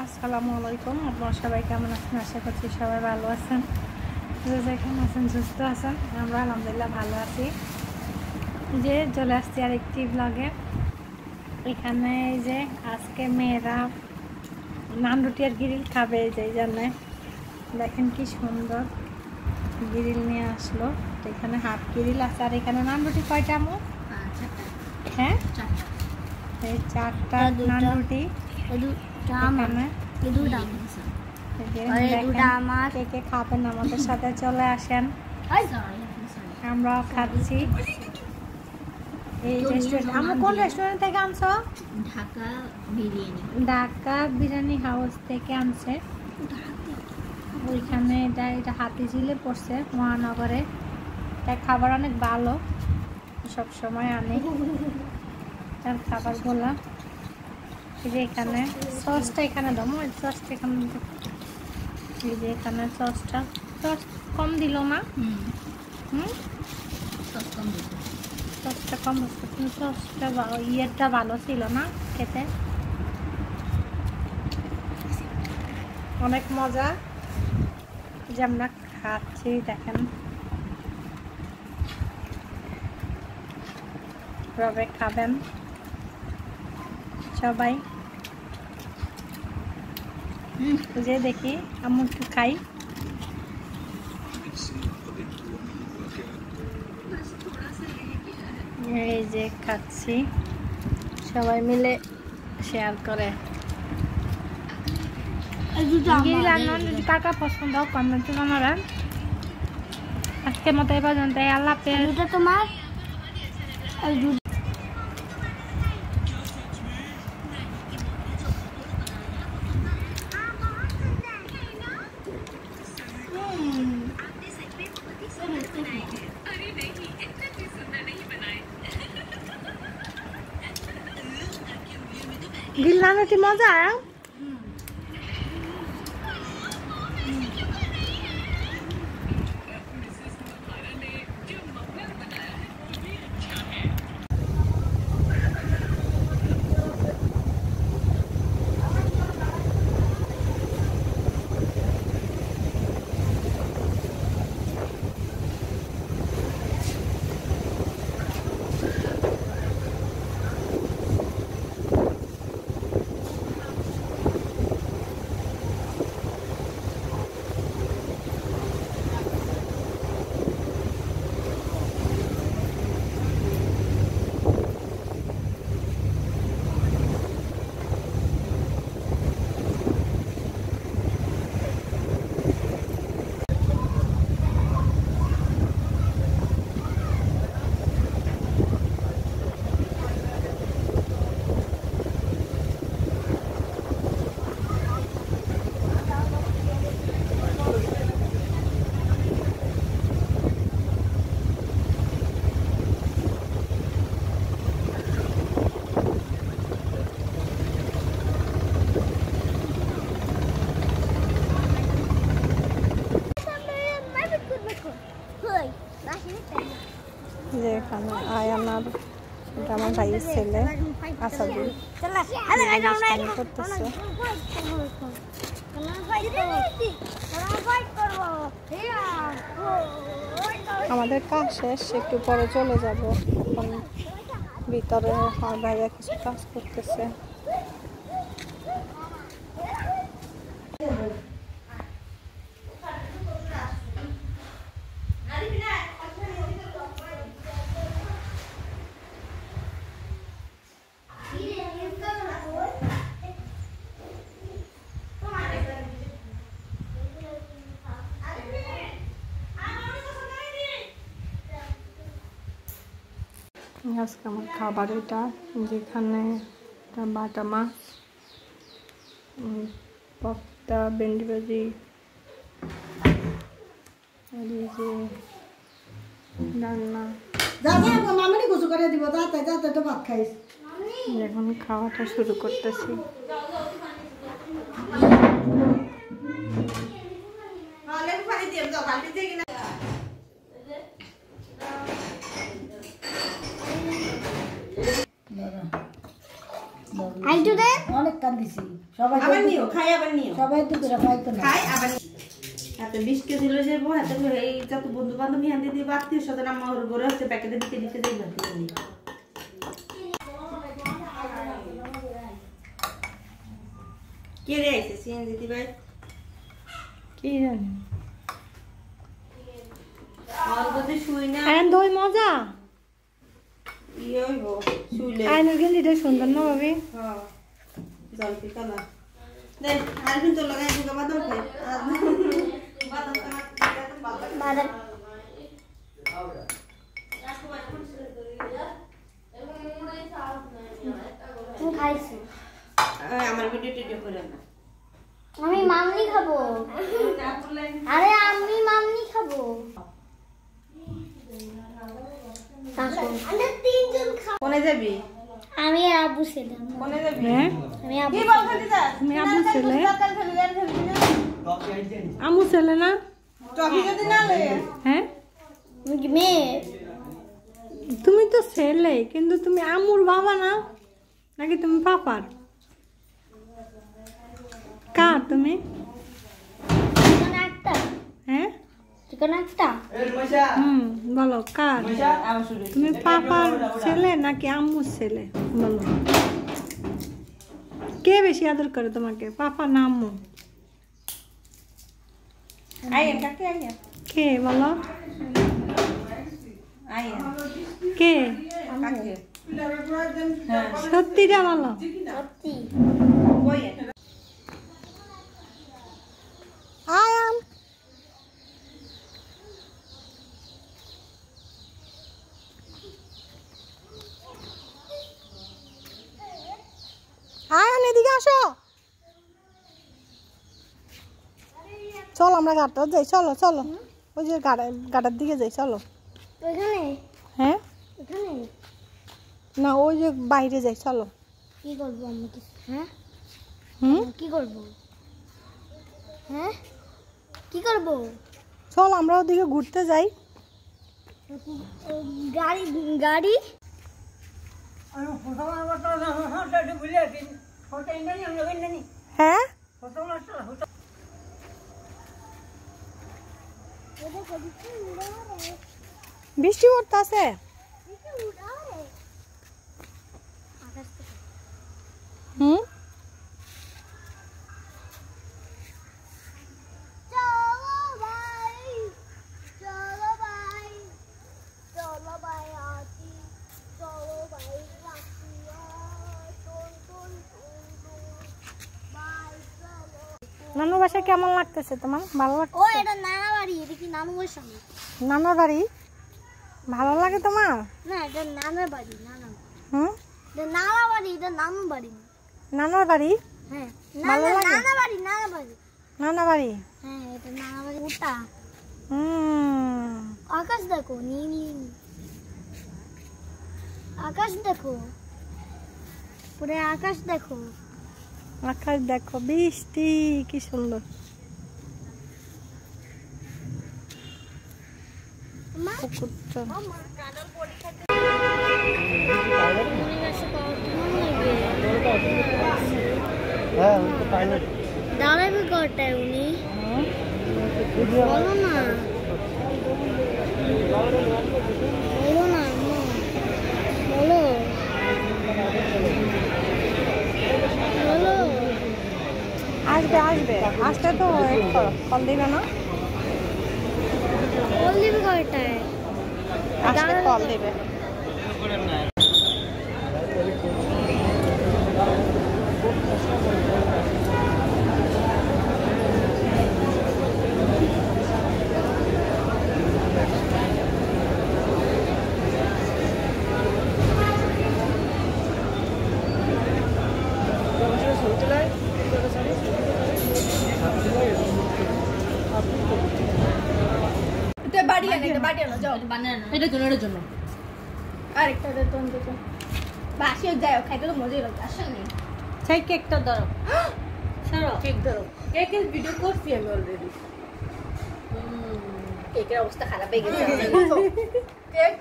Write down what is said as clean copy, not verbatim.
আসসালামু আলাইকুম। আপনারা সবাই কেমন আছেন? আশা করছি সবাই ভালো আছেন, যে যেখানে আছেন সুস্থ আছেন। আমরা আলহামদুলিল্লাহ ভালো আছি। যে চলে আসছি আরেকটি ব্লগে। এখানে যে আজকে মেয়েরা নান রুটি আর গ্রিল খাবে, যেই জন্যে দেখেন কি সুন্দর গ্রিল নিয়ে আসলো। তো এখানে হাফ গ্রিল আছে, আর এখানে নান রুটি কয়টা আমু? হ্যাঁ, এই 4টা নান রুটি। কে কে খাবেন আমাদের সাথে চলে আসেন, আমরা খাচ্ছি। এই রেস্টুরেন্ট, আমরা কোন রেস্টুরেন্ট থেকে আনছো? ঢাকা বিরিয়ানি হাউস থেকে আনছে। ওইখানে এটা হাতিঝিলে পড়ছে মহানগরে। তার খাবার অনেক ভালো, সব সময় আনে তার খাবারগুলো। যে এখানে সসটা এখানে দাম, সসটা এখানে, এই যে এখানে সসটা কম দিল না। সসটা কম হচ্ছে, কিন্তু সসটা ইয়েটা ভালো ছিল না খেতে, অনেক মজা। যে আমরা খাচ্ছি দেখেন, রবে খাবেন সবাই। যে দেখি আমি একটু খাই। এই যে খাচ্ছি, সবাই মিলে শেয়ার করে। কাকা পছন্দ কমেন্টে জানাবেন। আজকের মতো এই পর্যন্ত, আল্লাহ হাফেজ। তোমার গ্রিল নান রুটি মজা। যে এখানে আয়ানার, এটা আমার ভাইয়ের ছেলে আসাদুল করতেছে। আমাদের কাজ শেষ, একটু পরে চলে যাব। এখন ভিতরে আমার ভাইয়া কিছু কাজ করতেছে। আজকে আমার খাবার এটা, যেখানে বাটা মাছ, পকটা, ভেন্ডি ভাজি, আর এই যে রান্না। এখন খাওয়াটা শুরু করতেছি। অনেক কান্দিছি, আবার নিও খাই আবার নিও সবাই তো করে খাইতো না খাই আবার হাতে 20 কেজি লয়ে যাবো হাতে এই যত বন্ধু বান্ধব হাতে দিব আত্মীয় স্বজন আমার ঘরে হচ্ছে প্যাকেটে দিতে দিতে যাই না কে রে আইছে সিএনজি দিবে কি জানি আর যদি শুই না আয়ন দই মজা ই হইবো শুইলে আয়ন গেলিটা সুন্দর না ভাবি হ্যাঁ জলপি কালা দেখ আরবিন তো লাগাই দিগা বাদাম খাই বাদাম বাদাম তুমি খাইছো আমার ভিডিও টিডিও করে না আমি মামনি খাবো আরে আমি মামনি খাবো আমরা তিনজন খাবো কোনে যাবি আমি আর আব্বু ছেলে কোনে যাবি হ্যাঁ আমি আব্বু কি বল খালি যা তুমি আব্বু ছেলে সকাল ফেলে দেন ফেলবি না আমু ছেলে না টপি যদি না লয়ে হ্যাঁ তুমি কি মেয়ে তুমি তো ছেলে কিন্তু তুমি আমুর বাবা না নাকি তুমি পাপার কার তুমি চিকন একটা হ্যাঁ চিকন একটা বলো কার আবার শুরু তুমি পাপার ছেলে নাকি আম্মুর ছেলে বলো কে বেশি আদর করে তোমাকে পাপা না আম্মু আইন কাকে আইন কে বলো আইন কে কাকে সত্যিটা বলো সত্যি কই আয়ান আয়ান এদিকে আসো চলো আমরা ঘাটটা যাই চলো চলো ওই যে ঘাটার দিকে যাই চলো ওইখানে হ্যাঁ ওইখানে না ওই যে বাইরে যাই চলো কি করবো আমি কিছু হ্যাঁ হুম কি করবো হ্যাঁ কি করবো চল আমরা ওদিকে ঘুরতে যাই গাড়ি গাড়ি হ্যাঁ বৃষ্টি পড়তেছে হুম নানুর বাসায় কেমন লাগতেছে তোমার ভালো ও লাগছে এটা নানা বাড়ি এটা কি নানু বাড়ির সামনে নানুর বাড়ি ভালো লাগে তোমার না এটা নানার বাড়ি নানা হুম এটা নানা বাড়ি এটা নানু বাড়ি না। নানুর বাড়ি হ্যাঁ ভালো নানা লাগে? নানা বাড়ি নানা বাড়ি নানা বাড়ি হ্যাঁ এটা নানা বাড়ি ওটা হুম আকাশ দেখো নীল নীল আকাশ দেখো পুরো আকাশ দেখো আকাশ দেখো বৃষ্টি কি সুন্দর মা পুকুরটা দাঁড়াবে কটায় উনি বলো না বলো না আম্মু বলো বলো আসবে আসবে আসতে তো ওয়েট করো কল দিবে না বল দিবে কটায় আসতে কল দিবে এটার জন্য আরেকটা দে তোন দে বাসিও যায় খাইতে তো মজাই লাগে আসলে সেই কেকটা ধরো ছাড়ো কেক ধরো কেকের ভিডিও করছি আমি অলরেডি কেকের অবস্থা খারাপ হয়ে গেছে কেক